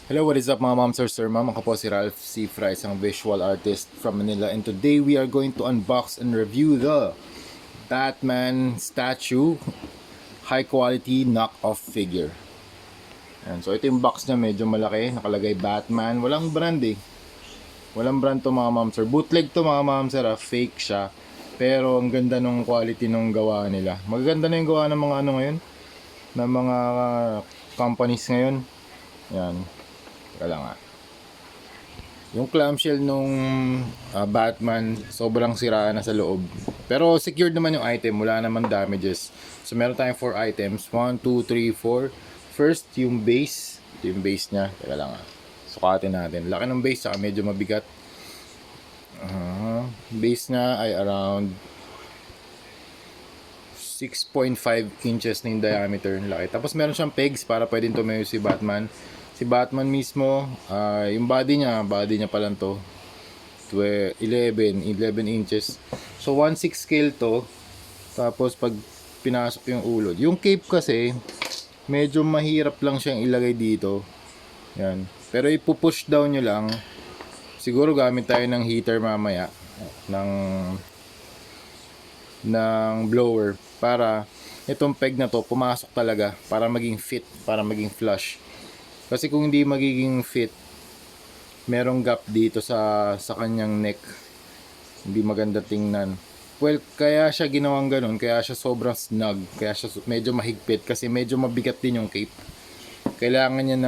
Hello, what is up mga ma'am, sir, ma'am? Ako po si Ralph C. Fry, isang visual artist from Manila. And today we are going to unbox and review the Batman statue high quality knock-off figure. Ayan, so ito yung box niya, medyo malaki. Nakalagay Batman. Walang brand eh. Walang brand to mga ma'am, sir. Bootleg to mga ma'am, sir. Fake siya. Pero ang ganda nung quality nung gawa nila. Magaganda na yung gawa ng mga ano ngayon. Ng mga companies ngayon. Yan. Teka lang ah. Yung clamshell nung Batman, sobrang sira na sa loob. Pero secured naman yung item, wala naman damages. So meron tayong 4 items, 1, 2, 3, 4. First, yung base. Ito yung base niya. Teka lang ah. Sukatin natin. Laki ng base, saka medyo mabigat. Base niya ay around 6.5 inches na yung diameter. Laki. Tapos meron siyang pegs para pwedeng tumayo si Batman. Si Batman mismo, yung body niya pa lang to. 11 inches. So 1/6 scale to. Tapos pag pinasok yung ulo. Yung cape kasi, medyo mahirap lang siyang ilagay dito. Yan. Pero ipupush down nyo lang. Siguro gamit tayo ng heater mamaya. Ng blower. Para itong peg na to pumasok talaga. Para maging fit. Para maging flush. Kasi kung hindi magiging fit, merong gap dito sa kanyang neck. Hindi maganda tingnan. Well, kaya siya ginawang ganun, kaya siya sobrang snug, kaya siya medyo mahigpit kasi medyo mabigat din yung cape. Kailangan niya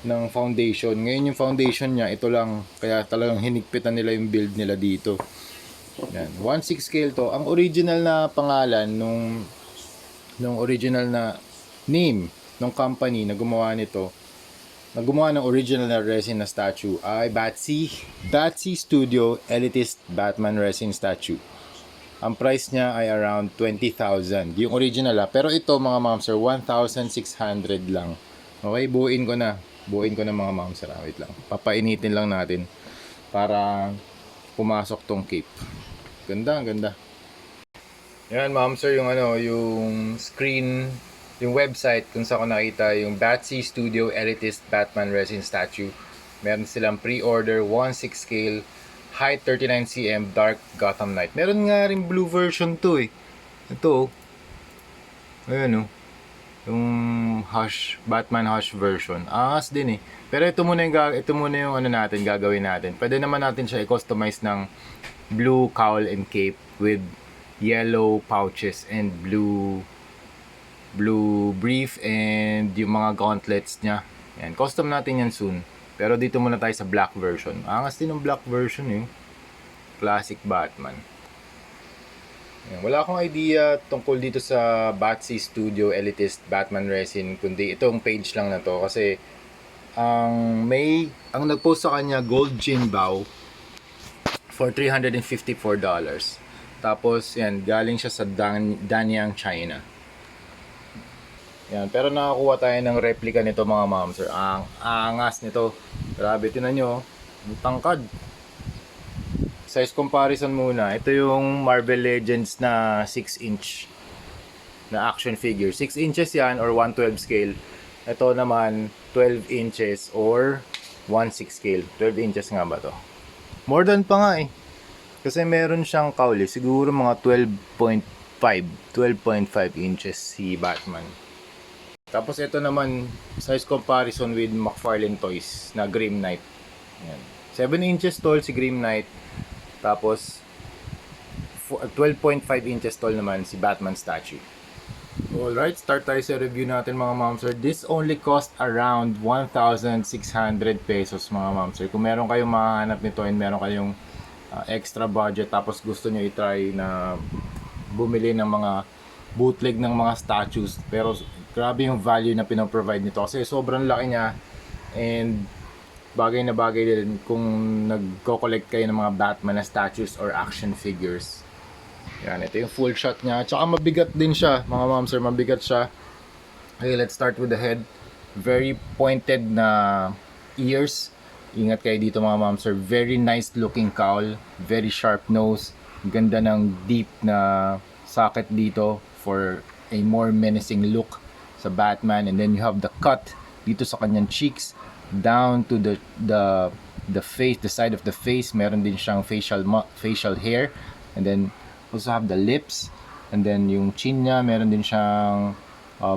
ng foundation. Ngayon yung foundation niya, ito lang. Kaya talagang hinigpitan nila yung build nila dito. Yan. 1/6 scale to. Ang original na pangalan nung original na name ng company na gumawa nito, na gumawa ng original na resin na statue ay Batsy Studio Elitist Batman Resin Statue. Ang price niya ay around 20,000. Yung original pero ito mga ma'am sir, 1,600 lang. Okay, buuin ko na mga ma'am sir. Wait lang. Papainitin lang natin para pumasok tong cape. Ganda, ang ganda. Yan ma'am sir, yung screen, yung website kung saan ko nakita yung Batsy Studio Elitist Batman Resin Statue. Meron silang pre-order 1/6 scale, height 39 cm, dark Gotham Knight. Meron nga rin blue version to eh. Ito oh. Ayan oh. Yung Batman Hush version. Angas din eh. Pero ito muna yung ano natin, gagawin natin. Pwede naman natin siya i-customize ng blue cowl and cape with yellow pouches and blue brief and yung mga gauntlets niya. Yan, custom natin yan soon. Pero dito muna tayo sa black version. Angas din ng black version eh. Classic Batman. Yan, wala akong idea tungkol dito sa Batsy Studio Elitist Batman Resin, kundi itong page lang na to kasi ang nagpost sa kanya Gold Jinbao for $354. Tapos yan, galing siya sa Danyang, China. Yan, pero nakakuha tayo ng replica nito mga ma'am sir. Ang angas nito. Grabe, tinan nyo. Ang tangkad. Size comparison muna. Ito yung Marvel Legends na 6-inch na action figure. 6 inches yan or 1/12 scale. Ito naman 12 inches or 1/6 scale. 12 inches nga ba to? More than pa nga eh. Kasi meron siyang kauli. Siguro mga 12.5 inches si Batman. Tapos ito naman, size comparison with McFarlane Toys na Grim Knight. Ayan. 7 inches tall si Grim Knight. Tapos 12.5 inches tall naman si Batman statue. Alright, start tayo sa review natin mga ma'am sir. This only cost around 1,600 pesos mga ma'am sir. Kung meron kayong mahanap nito and meron kayong extra budget tapos gusto nyo i-try na bumili ng mga bootleg ng mga statues, pero grabe yung value na pinoprovide nito kasi sobrang laki niya and bagay na bagay din kung nagko-collect kayo ng mga Batman na statues or action figures. Yan, ito yung full shot niya. Tsaka mabigat din siya mga ma'am sir, mabigat siya. Okay, let's start with the head. Very pointed na ears. Ingat kayo dito mga ma'am sir. Very nice looking cowl, very sharp nose. Ganda ng deep na socket dito for a more menacing look sa Batman. And then you have the cut dito sa kanyang cheeks, down to the face, the side of the face. Meron din siyang facial hair, and then also have the lips, and then yung chin niya, meron din siyang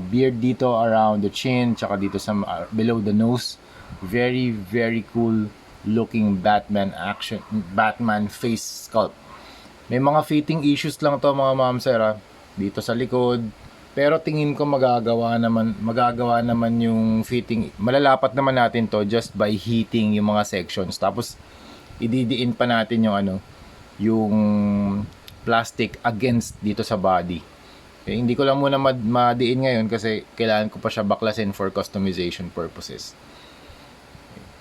beard dito around the chin, tsaka dito sa below the nose. Very very cool looking Batman face sculpt. May mga fitting issues lang to mga ma'am sir dito sa likod. Pero tingin ko magagawa naman yung fitting. Malalapat naman natin to just by heating yung mga sections. Tapos ididiin pa natin yung plastic against dito sa body. Hindi ko lang muna madiin ngayon kasi kailangan ko pa siya baklasin for customization purposes.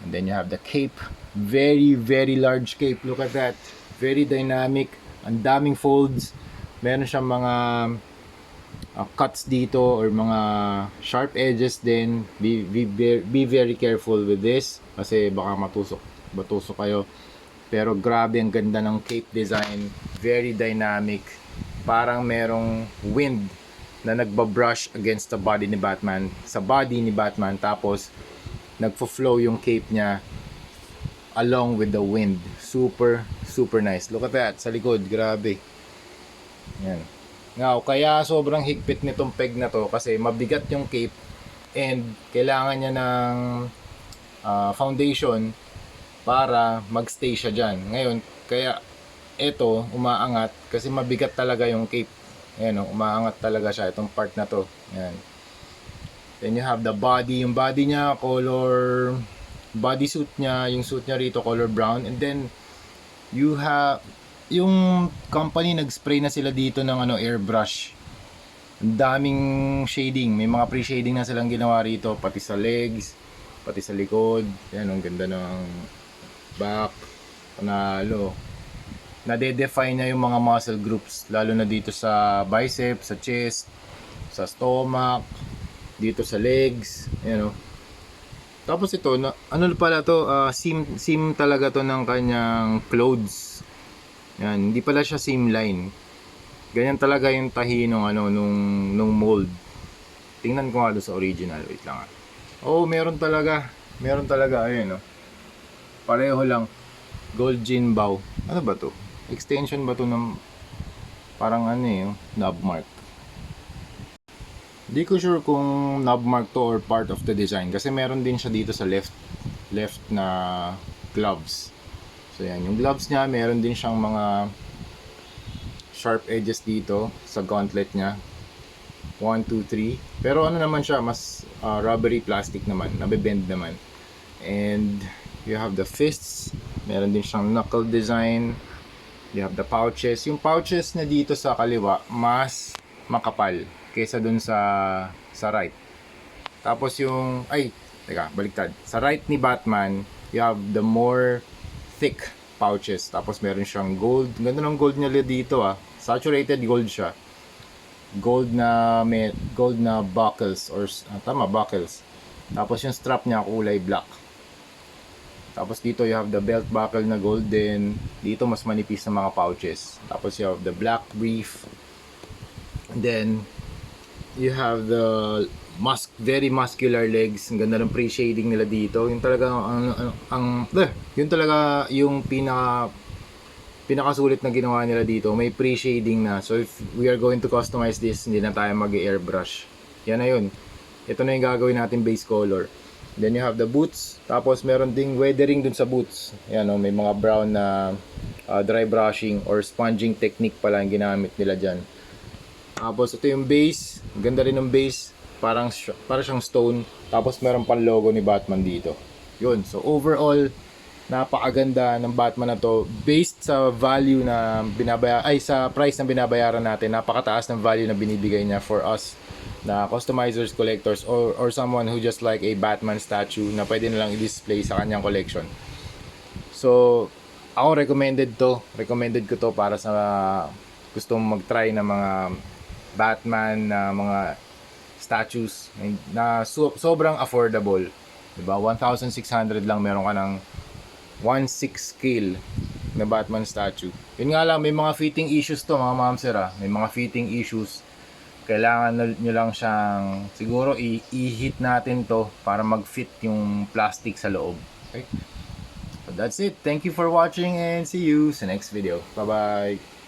And then you have the cape. Very very large cape. Look at that. Very dynamic. Ang daming folds. Meron siyang mga cuts dito or mga sharp edges din. Be very careful with this kasi baka matusok kayo. Pero grabe ang ganda ng cape design. Very dynamic. Parang merong wind na nagbabrush against the body ni Batman. Sa body ni Batman. Tapos nagfo-flow yung cape niya along with the wind. Super super nice. Look at that sa likod, grabe. Yan. Now, kaya sobrang higpit nitong peg na to kasi mabigat yung cape and kailangan niya ng foundation para magstay siya dyan. Ngayon, kaya ito umaangat kasi mabigat talaga yung cape. Ayan, umaangat talaga siya itong part na to. Ayan. Then you have the body. Yung body niya color bodysuit niya, yung suit niya rito color brown, and then you have yung company nag-spray na sila dito ng airbrush. Ang daming shading, may mga pre-shading na silang ginawa rito pati sa legs, pati sa likod. Yan, ang ganda ng back. Panalo. Nade-define niya yung mga muscle groups, lalo na dito sa biceps, sa chest, sa stomach, dito sa legs, Tapos ito, ano pala to, seam talaga to ng kanyang clothes. Yan, hindi pala siya seam line. Ganyan talaga yung tahi nung mold. Tingnan ko nga doon sa original, wait lang. Oh, meron talaga, ayun Pareho lang. Gold Jinbao. Ano ba to? Extension ba to ng parang knob mark. Hindi ko sure kung knob mark to or part of the design kasi meron din siya dito sa left na gloves. So yan, yung gloves niya meron din siyang mga sharp edges dito sa gauntlet niya. 1, 2, 3. Pero naman siya, mas rubbery plastic naman, nabebend naman. And you have the fists, meron din siyang knuckle design. You have the pouches. Yung pouches na dito sa kaliwa mas makapal kaysa dun sa right. Tapos baliktad. Sa right ni Batman, you have the more thick pouches. Tapos meron siyang gold. Ganda ng gold niya dito Saturated gold siya. Gold na buckles or buckles. Tapos yung strap niya kulay black. Tapos dito you have the belt buckle na golden. Dito mas manipis na mga pouches. Tapos you have the black brief. And then you have the very muscular legs. Ang ganda ng pre-shading nila dito. Yung talaga yun talaga yung pinakasulit na ginawa nila dito. May pre-shading na. So if we are going to customize this, hindi na tayo mag-airbrush. Yan na yun. Ito na yung gagawin natin base color. Then you have the boots. Tapos meron ding weathering dun sa boots. Yan may mga brown na dry brushing or sponging technique pala yung ginamit nila dyan. Tapos ito yung base. Ganda rin ng base. Para siyang stone. Tapos meron pang logo ni Batman dito. Yun. So overall, napakaganda ng Batman na to. Based sa value na sa price na binabayaran natin, napakataas ng value na binibigay niya for us na customizers, collectors, or someone who just like a Batman statue na pwede na lang i-display sa kanyang collection. So, ako recommended ko to para sa gustong mag-try ng mga Batman na mga statues na sobrang affordable. Diba? 1,600 lang meron ka ng 1/6 scale na Batman statue. Yun nga lang, may mga fitting issues to mga ma'am sir May mga fitting issues. kailangan nyo lang siyang siguro i-heat natin to para mag-fit yung plastic sa loob. Okay? So that's it. Thank you for watching and see you sa next video. Bye bye.